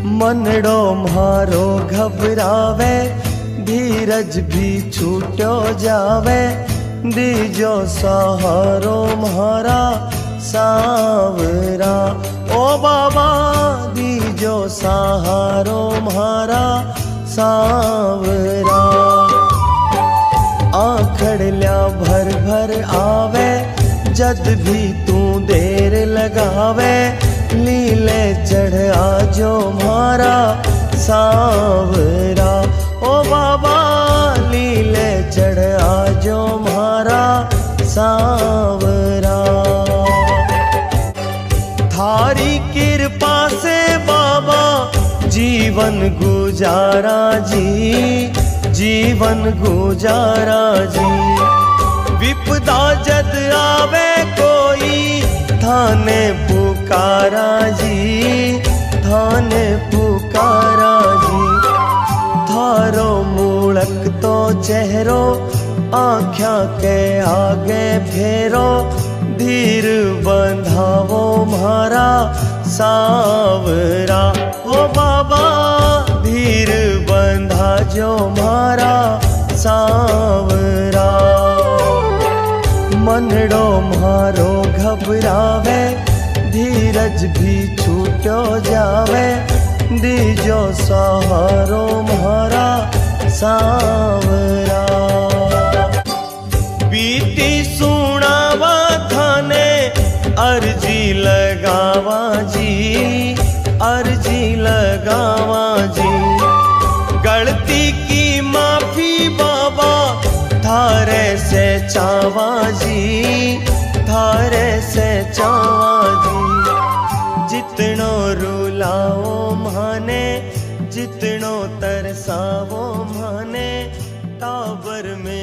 मनड़ो म्हारो घबरावे, धीरज भी छूटो जावे, दीजो सहारो म्हारा सावरा। ओ बाबा दीजो सहारो म्हारा सावरा। आखड़ल्या भर भर आवे, जद भी तू देर लगावे, लीले चढ़ आजो म्हारा सावरा। ओ बाबा लीले चढ़ आजो म्हारा सावरा। थारी कृपा से बाबा जीवन गुजारा जी, जीवन गुजारा जी। विपदा जद आवे कोई, थाने पुकारा जी, थाने पुकारा जी। थारो मूलक तो चेहरो, आँख्या के आगे फेरो, धीर बंधावो म्हारा सावरा। ओ बाबा धीर बंधा जो म्हारा सावरा। मनड़ो म्हारो घबरावे, धीरज भी छूटो जावे, दीजो सहारो म्हारा सावरा। बीती सुनावा थाने अर्जी लगावा जी, अर्जी लगावा जी। गलती की माफी बाबा थारे से चावा जी, थारे से चावा जी। जितनो रुलाओ माने, जितनो तरसावो माने, टाबर में